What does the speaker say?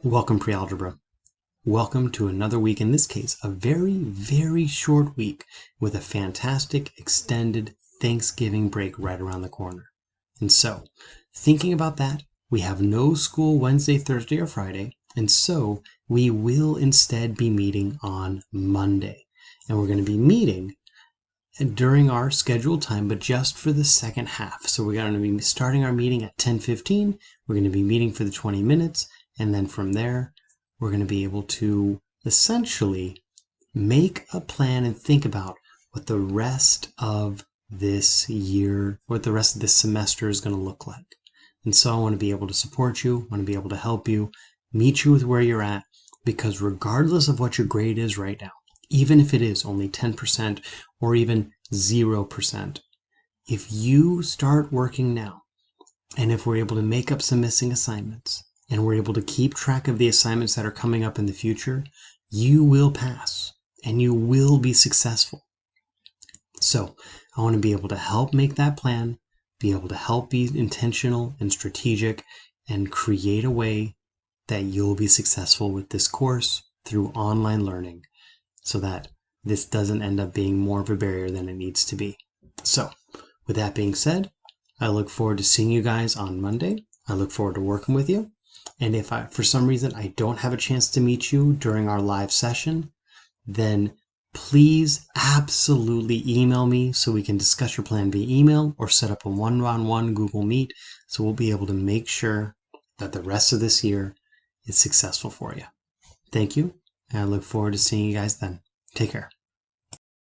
Welcome, PreAlebra. Welcome to another week, in this case, a very, very short week with a fantastic extended Thanksgiving break right around the corner. And so, thinking about that, we have no school Wednesday, Thursday, or Friday, and so we will instead be meeting on Monday. And we're going to be meeting during our scheduled time, but just for the second half. So we're going to be starting our meeting at 10:15. We're going to be meeting for the 20 minutes. And then from there, we're going to be able to essentially make a plan and think about what the rest of this year, what the rest of this semester is going to look like. And so I want to be able to support you, I want to be able to help you, meet you with where you're at, because regardless of what your grade is right now, even if it is only 10% or even 0%, if you start working now, and if we're able to make up some missing assignments, and we're able to keep track of the assignments that are coming up in the future, you will pass and you will be successful. So I want to be able to help make that plan, be able to help be intentional and strategic, and create a way that you'll be successful with this course through online learning so that this doesn't end up being more of a barrier than it needs to be. So with that being said, I look forward to seeing you guys on Monday. I look forward to working with you. And if for some reason I don't have a chance to meet you during our live session, then please absolutely email me so we can discuss your plan via email or set up a one-on-one Google Meet so we'll be able to make sure that the rest of this year is successful for you. Thank you, and I look forward to seeing you guys then. Take care.